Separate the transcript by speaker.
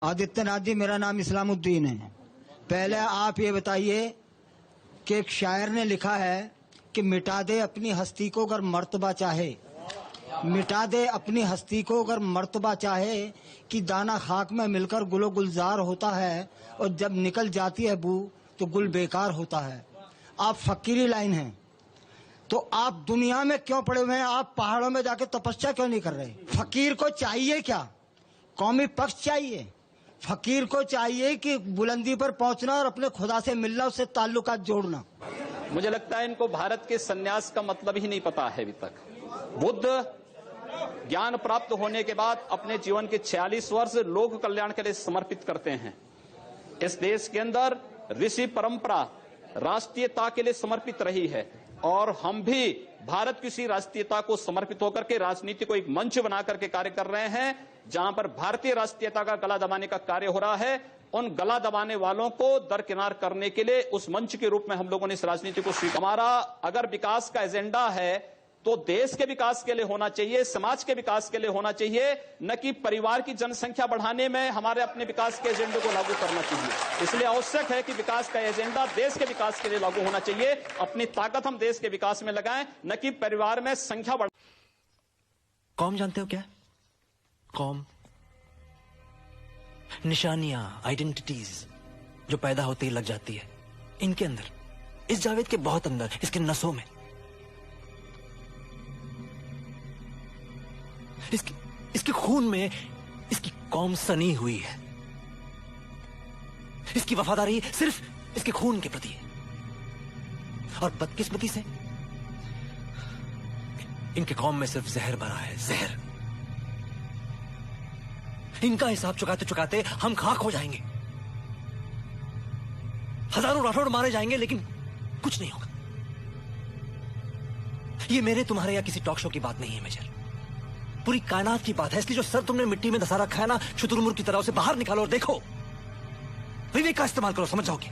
Speaker 1: आदित्यनाथ जी, मेरा नाम इस्लामुद्दीन है। पहले आप ये बताइए कि एक शायर ने लिखा है कि मिटा दे अपनी हस्ती को अगर मर्तबा चाहे, मिटा दे अपनी हस्ती को अगर मर्तबा चाहे, कि दाना खाक में मिलकर गुलो गुलजार होता है और जब निकल जाती है बू तो गुल बेकार होता है। आप फकीरी लाइन हैं, तो आप दुनिया में क्यों पड़े हुए हैं? आप पहाड़ों में जाके तपस्या क्यों नहीं कर रहे? फकीर को चाहिए क्या? कौमी पक्ष चाहिए? फकीर को चाहिए कि बुलंदी पर पहुंचना और अपने खुदा से मिलना, उससे ताल्लुकात जोड़ना।
Speaker 2: मुझे लगता है इनको भारत के सन्यास का मतलब ही नहीं पता है अभी तक। बुद्ध ज्ञान प्राप्त होने के बाद अपने जीवन के 46 वर्ष लोक कल्याण के लिए समर्पित करते हैं। इस देश के अंदर ऋषि परंपरा राष्ट्रीयता के लिए समर्पित रही है और हम भी भारत की इसी राष्ट्रीयता को समर्पित होकर के राजनीति को एक मंच बना करके कार्य कर रहे हैं, जहां पर भारतीय राष्ट्रीयता का गला दबाने का कार्य हो रहा है। उन गला दबाने वालों को दरकिनार करने के लिए उस मंच के रूप में हम लोगों ने इस राजनीति को स्वीकार। हमारा अगर विकास का एजेंडा है तो देश के विकास के लिए होना चाहिए, समाज के विकास के लिए होना चाहिए, न कि परिवार की जनसंख्या बढ़ाने में हमारे अपने विकास के एजेंडे को लागू करना चाहिए। इसलिए आवश्यक है कि विकास का एजेंडा देश के विकास के लिए लागू होना चाहिए। अपनी ताकत हम देश के विकास में लगाएं, न कि परिवार में संख्या बढ़।
Speaker 3: कौम जानते हो क्या? कौम निशानियां, आइडेंटिटीज जो पैदा होती ही लग जाती है इनके अंदर, इस जावेद के बहुत अंदर, इसके नसों में। इसके खून में इसकी कौम सनी हुई है। इसकी वफादारी सिर्फ इसके खून के प्रति है और बदकिस्मती से इनके कौम में सिर्फ जहर भरा है, जहर। इनका हिसाब चुकाते चुकाते हम खाक हो जाएंगे। हजारों राठौड़ मारे जाएंगे लेकिन कुछ नहीं होगा। ये मेरे, तुम्हारे या किसी टॉक शो की बात नहीं है मेजर, पूरी कायनात की बात है। इसलिए जो सर तुमने मिट्टी में दसा रखा है ना, शुतुरमुर्ग की तरह, उसे बाहर निकालो और देखो। विवेक का इस्तेमाल करो, समझ जाओगे।